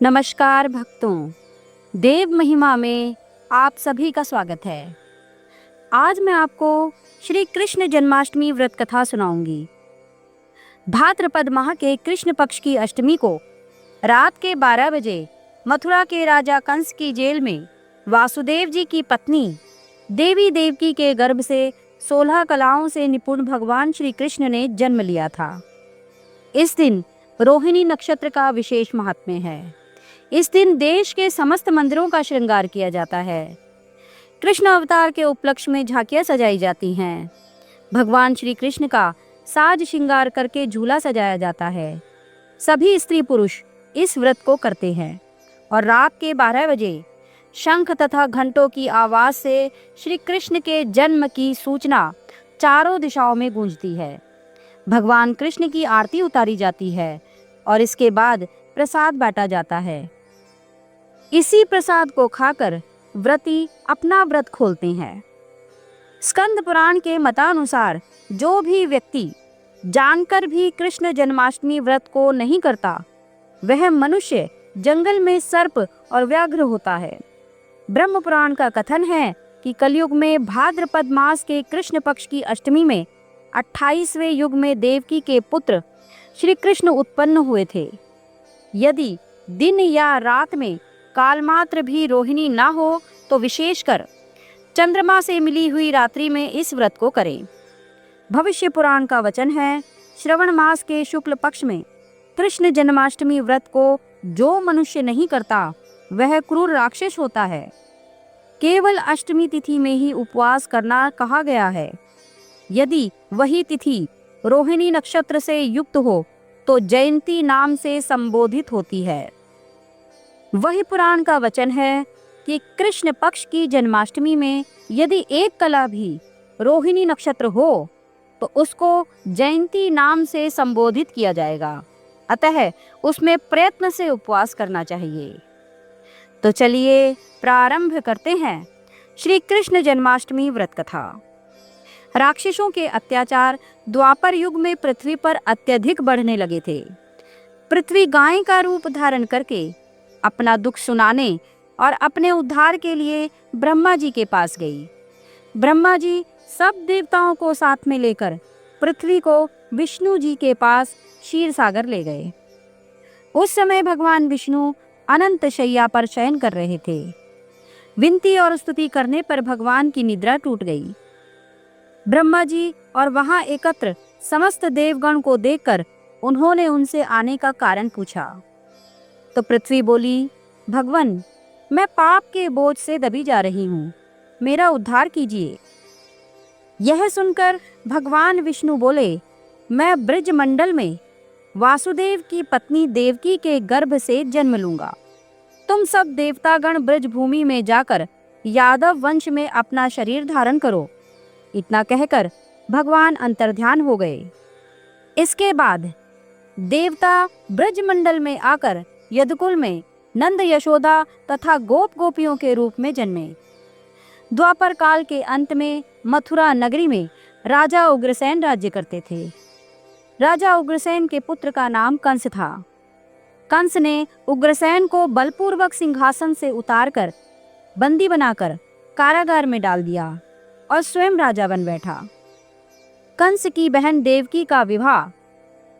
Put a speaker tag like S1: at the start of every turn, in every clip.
S1: नमस्कार भक्तों, देव महिमा में आप सभी का स्वागत है। आज मैं आपको श्री कृष्ण जन्माष्टमी व्रत कथा सुनाऊंगी। भाद्रपद माह के कृष्ण पक्ष की अष्टमी को रात के 12 बजे मथुरा के राजा कंस की जेल में वासुदेव जी की पत्नी देवी देवकी के गर्भ से 16 कलाओं से निपुण भगवान श्री कृष्ण ने जन्म लिया था। इस दिन रोहिणी नक्षत्र का विशेष महात्म्य है। इस दिन देश के समस्त मंदिरों का श्रृंगार किया जाता है। कृष्ण अवतार के उपलक्ष्य में झांकियां सजाई जाती हैं। भगवान श्री कृष्ण का साज श्रृंगार करके झूला सजाया जाता है। सभी स्त्री पुरुष इस व्रत को करते हैं और रात के 12 बजे शंख तथा घंटों की आवाज से श्री कृष्ण के जन्म की सूचना चारों दिशाओं में गूंजती है। भगवान कृष्ण की आरती उतारी जाती है और इसके बाद प्रसाद बांटा जाता है। इसी प्रसाद को खाकर व्रती अपना व्रत खोलते हैं। स्कंद पुराण के मतानुसार जो भी व्यक्ति जानकर भी कृष्ण जन्माष्टमी व्रत को नहीं करता, वह मनुष्य जंगल में सर्प और व्याघ्र होता है। ब्रह्म पुराण का कथन है कि कलयुग में भाद्रपद मास के कृष्ण पक्ष की अष्टमी में 28वें युग में देवकी के पुत्र श्री कृष्ण उत्पन्न हुए थे। यदि दिन या रात में कालमात्र भी रोहिणी ना हो तो विशेषकर चंद्रमा से मिली हुई रात्रि में इस व्रत को करें। भविष्य पुराण का वचन है, श्रवण मास के शुक्ल पक्ष में कृष्ण जन्माष्टमी व्रत को जो मनुष्य नहीं करता वह क्रूर राक्षस होता है। केवल अष्टमी तिथि में ही उपवास करना कहा गया है। यदि वही तिथि रोहिणी नक्षत्र से युक्त हो तो जयंती नाम से संबोधित होती है। वही पुराण का वचन है कि कृष्ण पक्ष की जन्माष्टमी में यदि एक कला भी रोहिणी नक्षत्र हो तो उसको जयंती नाम से संबोधित किया जाएगा। अतः उसमें प्रयत्न से उपवास करना चाहिए। तो चलिए प्रारंभ करते हैं श्री कृष्ण जन्माष्टमी व्रत कथा। राक्षसों के अत्याचार द्वापर युग में पृथ्वी पर अत्यधिक बढ़ने लगे थे। पृथ्वी गाय का रूप धारण करके अपना दुख सुनाने और अपने उद्धार के लिए ब्रह्मा जी के पास गई। ब्रह्मा जी सब देवताओं को साथ में लेकर पृथ्वी को विष्णु जी के पास क्षीर सागर ले गए। उस समय भगवान विष्णु अनंत शैया पर शयन कर रहे थे। विनती और स्तुति करने पर भगवान की निद्रा टूट गई। ब्रह्मा जी और वहां एकत्र समस्त देवगण को देखकर उन्होंने उनसे आने का कारण पूछा। तो पृथ्वी बोली, भगवान, मैं पाप के बोझ से दबी जा रही हूँ, मेरा उद्धार कीजिए। यह सुनकर भगवान विष्णु बोले, मैं ब्रज मंडल में वासुदेव की पत्नी देवकी के गर्भ से जन्म लूंगा। तुम सब देवतागण ब्रज भूमि में जाकर यादव वंश में अपना शरीर धारण करो। इतना कहकर भगवान अंतर्ध्यान हो गए। इसके बाद देवता ब्रज मंडल में आकर यदुकुल में नंद यशोदा तथा गोप गोपियों के रूप में जन्मे। द्वापर काल के अंत में मथुरा नगरी में राजा उग्रसेन राज्य करते थे। राजा उग्रसेन के पुत्र का नाम कंस था। कंस ने उग्रसेन को बलपूर्वक सिंहासन से उतारकर बंदी बनाकर कारागार में डाल दिया और स्वयं राजा बन बैठा। कंस की बहन देवकी का विवाह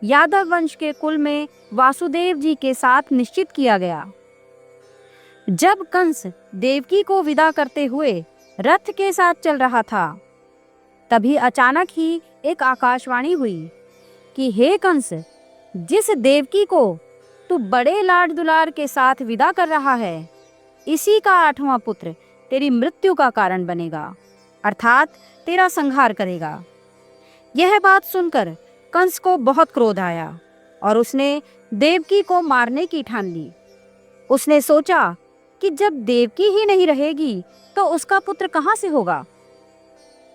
S1: यादव वंश के कुल में वासुदेव जी के साथ निश्चित किया गया। जब कंस देवकी को विदा करते हुए रथ के साथ चल रहा था, तभी अचानक ही एक आकाशवाणी हुई कि हे कंस, जिस देवकी को तू बड़े लाड दुलार के साथ विदा कर रहा है, इसी का 8वां पुत्र तेरी मृत्यु का कारण बनेगा, अर्थात तेरा संहार करेगा। यह बात सुनकर कंस को बहुत क्रोध आया और उसने देवकी को मारने की ठान ली। उसने सोचा कि जब देवकी ही नहीं रहेगी तो उसका पुत्र कहाँ से होगा।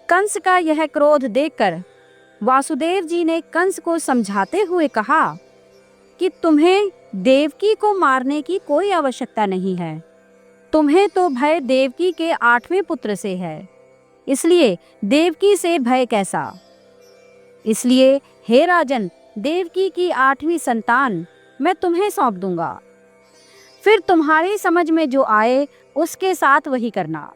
S1: कंस का यह क्रोध देखकर वासुदेव जी ने कंस को समझाते हुए कहा कि तुम्हें देवकी को मारने की कोई आवश्यकता नहीं है। तुम्हें तो भय देवकी के 8वें पुत्र से है, इसलिए देवकी से भय कैसा। इसलिए हे राजन, देवकी की 8वीं संतान मैं तुम्हें सौंप दूंगा। फिर तुम्हारी समझ में जो आए उसके साथ वही करना।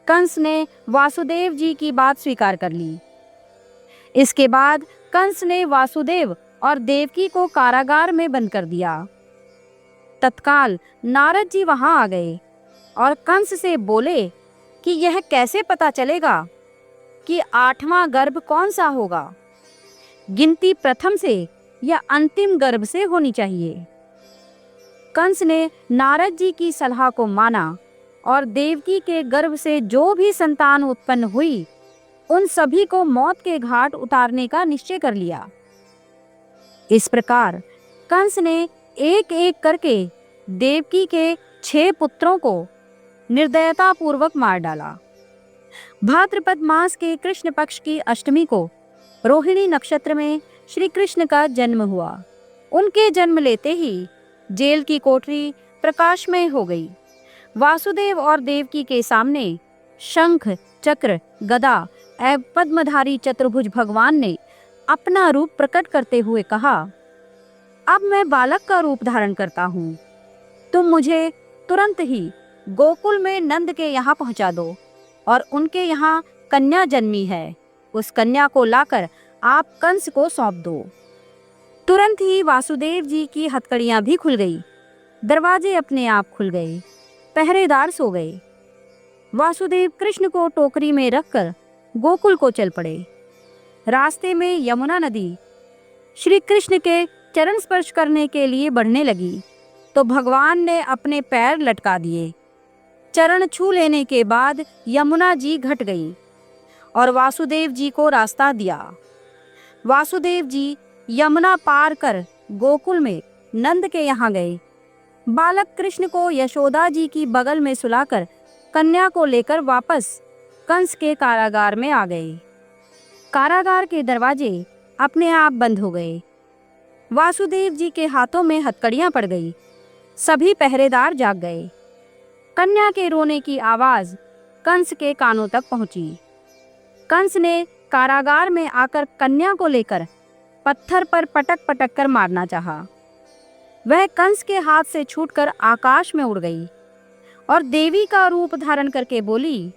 S1: कंस ने वासुदेव जी की बात स्वीकार कर ली। इसके बाद कंस ने वासुदेव और देवकी को कारागार में बंद कर दिया। तत्काल नारद जी वहां आ गए और कंस से बोले कि यह कैसे पता चलेगा कि 8वां गर्भ कौन सा होगा। गिनती प्रथम से या अंतिम गर्भ से होनी चाहिए। कंस ने नारद जी की सलाह को माना और देवकी के गर्भ से जो भी संतान उत्पन्न हुई उन सभी को मौत के घाट उतारने का निश्चय कर लिया। इस प्रकार कंस ने एक एक करके देवकी के 6 पुत्रों को निर्दयता पूर्वक मार डाला। भाद्रपद मास के कृष्ण पक्ष की अष्टमी को रोहिणी नक्षत्र में श्री कृष्ण का जन्म हुआ। उनके जन्म लेते ही जेल की कोठरी प्रकाशमय हो गई। वासुदेव और देवकी के सामने शंख, चक्र, गदा एवं पद्मधारी चतुर्भुज भगवान ने अपना रूप प्रकट करते हुए कहा, अब मैं बालक का रूप धारण करता हूँ। तुम मुझे तुरंत ही गोकुल में नंद के यहाँ पहुँचा दो और उनके यहाँ कन्या जन्मी है, उस कन्या को लाकर आप कंस को सौंप दो। तुरंत ही वासुदेव जी की हथकड़ियां भी खुल गई। दरवाजे अपने आप खुल गए। पहरेदार सो गए। वासुदेव कृष्ण को टोकरी में रखकर गोकुल को चल पड़े। रास्ते में यमुना नदी श्री कृष्ण के चरण स्पर्श करने के लिए बढ़ने लगी तो भगवान ने अपने पैर लटका दिए। चरण छू लेने के बाद यमुना जी घट गई और वासुदेव जी को रास्ता दिया। वासुदेव जी यमुना पार कर गोकुल में नंद के यहाँ गए। बालक कृष्ण को यशोदा जी की बगल में सुलाकर कन्या को लेकर वापस कंस के कारागार में आ गए। कारागार के दरवाजे अपने आप बंद हो गए। वासुदेव जी के हाथों में हथकड़ियां पड़ गई। सभी पहरेदार जाग गए। कन्या के रोने की आवाज कंस के कानों तक पहुंची। कंस ने कारागार में आकर कन्या को लेकर पत्थर पर पटक पटक कर मारना चाहा। वह कंस के हाथ से छूटकर आकाश में उड़ गई और देवी का रूप धारण करके बोली,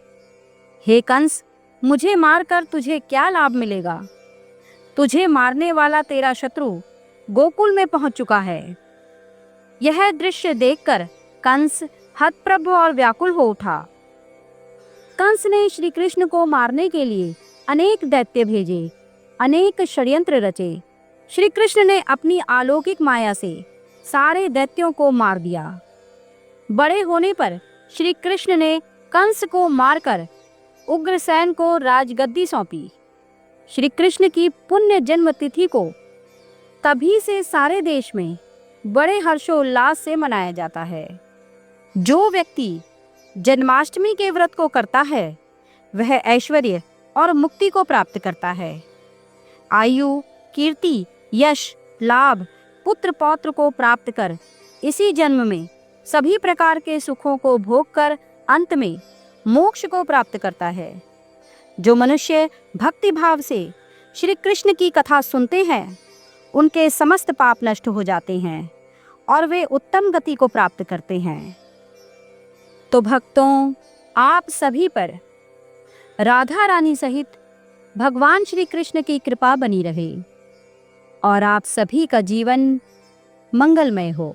S1: हे कंस, मुझे मारकर तुझे क्या लाभ मिलेगा? तुझे मारने वाला तेरा शत्रु गोकुल में पहुंच चुका है। यह दृश्य देखकर कंस हतप्रभ और व्याकुल हो उठा। कंस ने श्री कृष्ण को मारने के लिए अनेक दैत्य भेजे, अनेक षड्यंत्र रचे। श्री कृष्ण ने अपनी अलौकिक माया से सारे दैत्यों को मार दिया। बड़े होने पर श्री कृष्ण ने कंस को मारकर उग्रसेन को राजगद्दी सौंपी। श्री कृष्ण की पुण्य जन्म तिथि को तभी से सारे देश में बड़े हर्षोल्लास से मनाया जाता है। जो व्यक्ति जन्माष्टमी के व्रत को करता है वह ऐश्वर्य और मुक्ति को प्राप्त करता है। आयु, कीर्ति, यश, लाभ, पुत्र पौत्र को प्राप्त कर इसी जन्म में सभी प्रकार के सुखों को भोग कर अंत में मोक्ष को प्राप्त करता है। जो मनुष्य भक्ति भाव से श्री कृष्ण की कथा सुनते हैं उनके समस्त पाप नष्ट हो जाते हैं और वे उत्तम गति को प्राप्त करते हैं। तो भक्तों, आप सभी पर राधा रानी सहित भगवान श्री कृष्ण की कृपा बनी रहे और आप सभी का जीवन मंगलमय हो।